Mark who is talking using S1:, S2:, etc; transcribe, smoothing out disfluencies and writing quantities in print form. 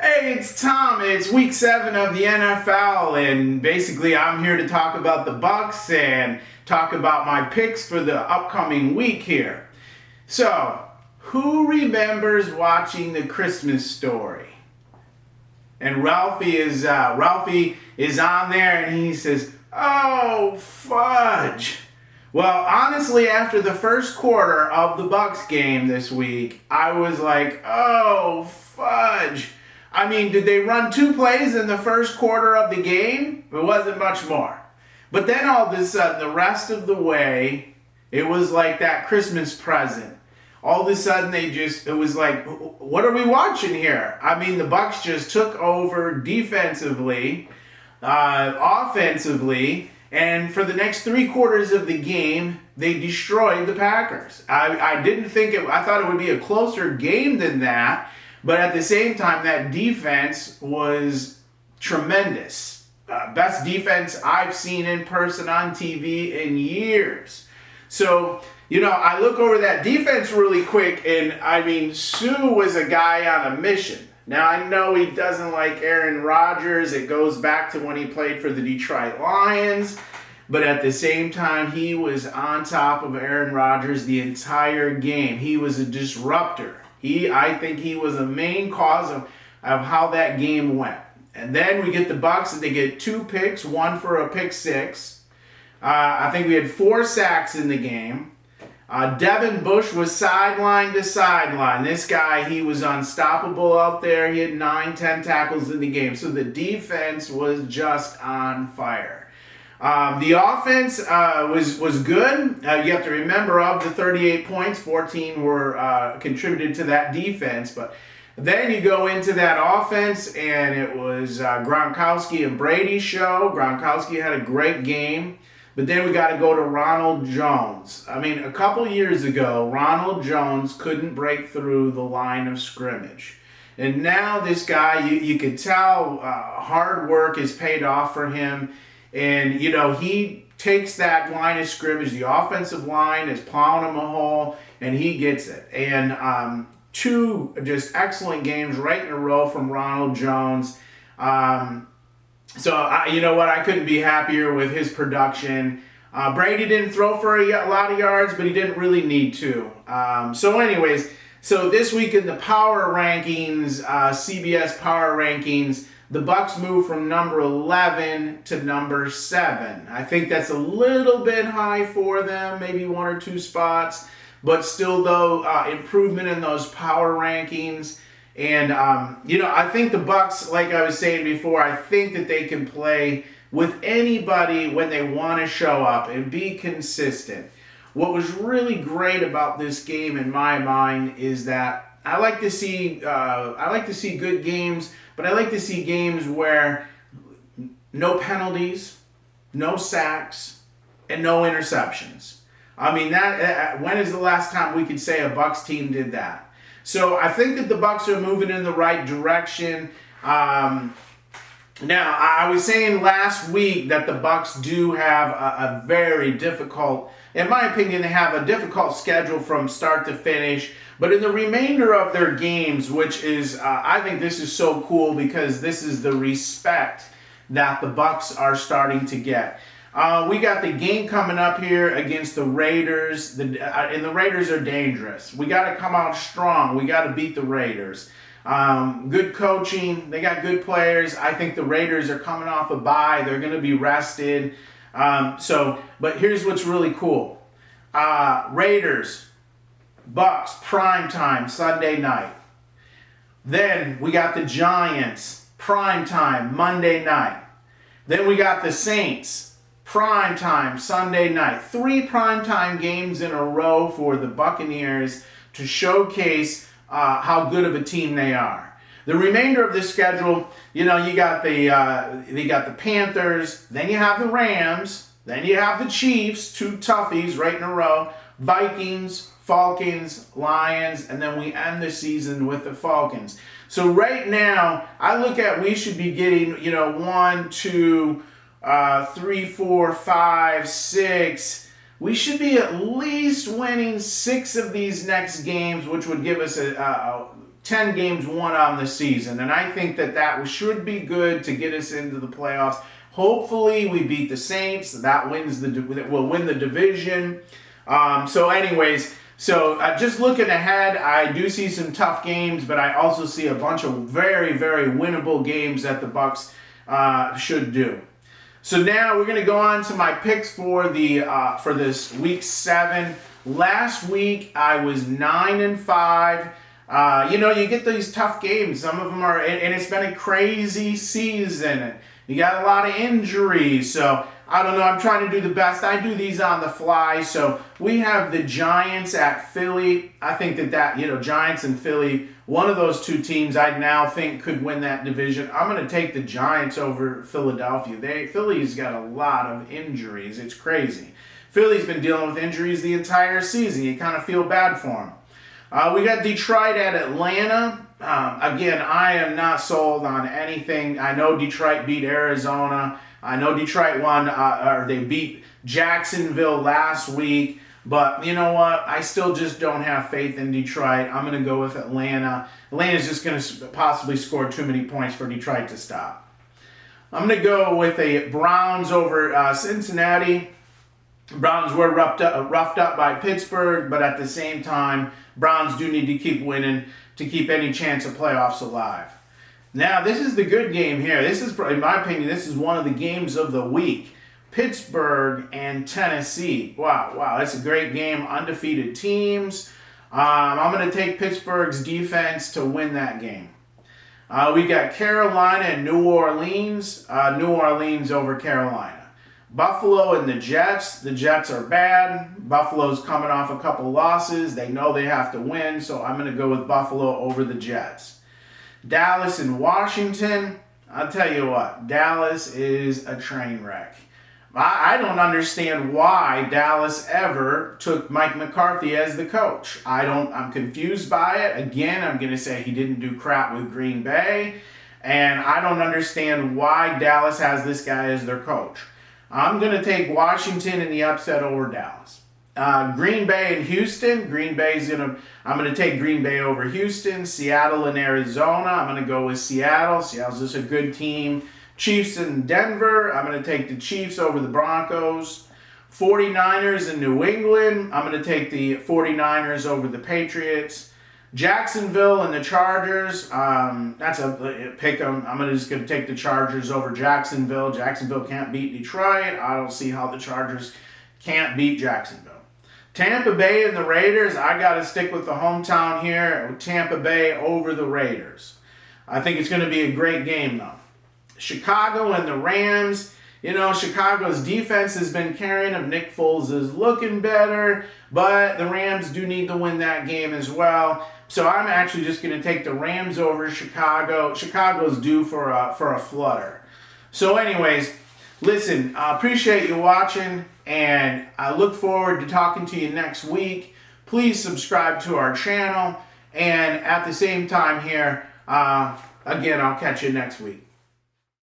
S1: Hey, it's Tom. It's week 7 of the NFL, and basically I'm here to talk about the Bucs and talk about my picks for the upcoming week here. So, who remembers watching The Christmas Story? And Ralphie is on there, and he says, "Oh, fudge." Well, honestly, after the first quarter of the Bucs game this week, I was like, "Oh, fudge." I mean, did they run 2 plays in the first quarter of the game? It wasn't much more. But then all of a sudden, the rest of the way, it was like that Christmas present. All of a sudden, it was like, what are we watching here? I mean, the Bucs just took over defensively, offensively, and for the next 3 quarters of the game, they destroyed the Packers. I thought it would be a closer game than that. But at the same time, that defense was tremendous. Best defense I've seen in person on TV in years. So, I look over that defense really quick, and I mean, Sue was a guy on a mission. Now, I know he doesn't like Aaron Rodgers. It goes back to when he played for the Detroit Lions. But at the same time, he was on top of Aaron Rodgers the entire game. He was a disruptor. I think he was the main cause of how that game went. And then we get the Bucs, and they get 2 picks, 1 for a pick 6. I think we had 4 sacks in the game. Devin Bush was sideline to sideline. This guy, he was unstoppable out there. He had 9, 10 tackles in the game. So the defense was just on fire. The offense was good. You have to remember, of the 38 points, 14 were contributed to that defense. But then you go into that offense, and it was Gronkowski and Brady's show. Gronkowski had a great game. But then we got to go to Ronald Jones. I mean, a couple years ago, Ronald Jones couldn't break through the line of scrimmage. And now this guy, you could tell hard work is paid off for him. And, he takes that line of scrimmage. The offensive line is plowing him a hole, and he gets it. And 2 just excellent games right in a row from Ronald Jones. I couldn't be happier with his production. Brady didn't throw for a lot of yards, but he didn't really need to. So this week in the power rankings, CBS power rankings, the Bucs moved from number 11 to number 7. I think that's a little bit high for them, maybe 1 or 2 spots, but still, though, improvement in those power rankings. And, I think the Bucs, like I was saying before, I think that they can play with anybody when they want to show up and be consistent. What was really great about this game, in my mind, is that I like to see good games, but I like to see games where no penalties, no sacks, and no interceptions. I mean, when is the last time we could say a Bucs team did that? So I think that the Bucs are moving in the right direction. Now, I was saying last week that the Bucs do have a very difficult, in my opinion, they have a difficult schedule from start to finish. But in the remainder of their games, which is, I think this is so cool because this is the respect that the Bucs are starting to get. We got the game coming up here against the Raiders, and the Raiders are dangerous. We got to come out strong. We got to beat the Raiders. Good coaching. They got good players. I think the Raiders are coming off a bye. They're going to be rested. But here's what's really cool. Raiders, Bucs, primetime, Sunday night. Then we got the Giants, primetime, Monday night. Then we got the Saints, primetime, Sunday night. 3 primetime games in a row for the Buccaneers to showcase how good of a team they are. The remainder of the schedule, you got the Panthers, then you have the Rams, then you have the Chiefs, 2 toughies right in a row, Vikings, Falcons, Lions, and then we end the season with the Falcons. So right now, I look at we should be getting, 1, 2, 3, 4, 5, 6. We should be at least winning 6 of these next games, which would give us a 10 games won on the season. And I think that should be good to get us into the playoffs. Hopefully we beat the Saints. That will win the division. Just looking ahead, I do see some tough games, but I also see a bunch of very, very winnable games that the Bucs should do. So now we're going to go on to my picks for this week 7. Last week I was 9-5. You get these tough games. Some of them are, and it's been a crazy season. You got a lot of injuries, so I don't know. I'm trying to do the best. I do these on the fly. So we have the Giants at Philly. I think that Giants and Philly, one of those two teams I now think could win that division. I'm going to take the Giants over Philadelphia. Philly's got a lot of injuries. It's crazy. Philly's been dealing with injuries the entire season. You kind of feel bad for them. We got Detroit at Atlanta. Again, I am not sold on anything. I know Detroit beat Arizona. I know Detroit won, or they beat Jacksonville last week. But you know what? I still just don't have faith in Detroit. I'm going to go with Atlanta. Atlanta's just going to possibly score too many points for Detroit to stop. I'm going to go with a Browns over Cincinnati. Browns were roughed up by Pittsburgh, but at the same time, Browns do need to keep winning to keep any chance of playoffs alive. Now, this is the good game here. This is, in my opinion, this is one of the games of the week. Pittsburgh and Tennessee. Wow, that's a great game. Undefeated teams. I'm going to take Pittsburgh's defense to win that game. We got Carolina and New Orleans. New Orleans over Carolina. Buffalo and the Jets. The Jets are bad. Buffalo's coming off a couple losses. They know they have to win, so I'm going to go with Buffalo over the Jets. Dallas and Washington. I'll tell you what, Dallas is a train wreck. I don't understand why Dallas ever took Mike McCarthy as the coach. I'm confused by it. Again, I'm going to say he didn't do crap with Green Bay, and I don't understand why Dallas has this guy as their coach. I'm going to take Washington in the upset over Dallas. Green Bay and Houston. I'm going to take Green Bay over Houston. Seattle and Arizona. I'm going to go with Seattle. Seattle's just a good team. Chiefs and Denver. I'm going to take the Chiefs over the Broncos. 49ers and New England. I'm going to take the 49ers over the Patriots. Jacksonville and the Chargers. That's a pick 'em. I'm just going to take the Chargers over Jacksonville. Jacksonville can't beat Detroit. I don't see how the Chargers can't beat Jacksonville. Tampa Bay and the Raiders. I got to stick with the hometown here. Tampa Bay over the Raiders. I think it's going to be a great game, though. Chicago and the Rams. Chicago's defense has been carrying them. Nick Foles is looking better, but the Rams do need to win that game as well. So I'm actually just going to take the Rams over Chicago. Chicago's due for a flutter. So anyways, listen, I appreciate you watching, and I look forward to talking to you next week. Please subscribe to our channel, and at the same time here, again, I'll catch you next week.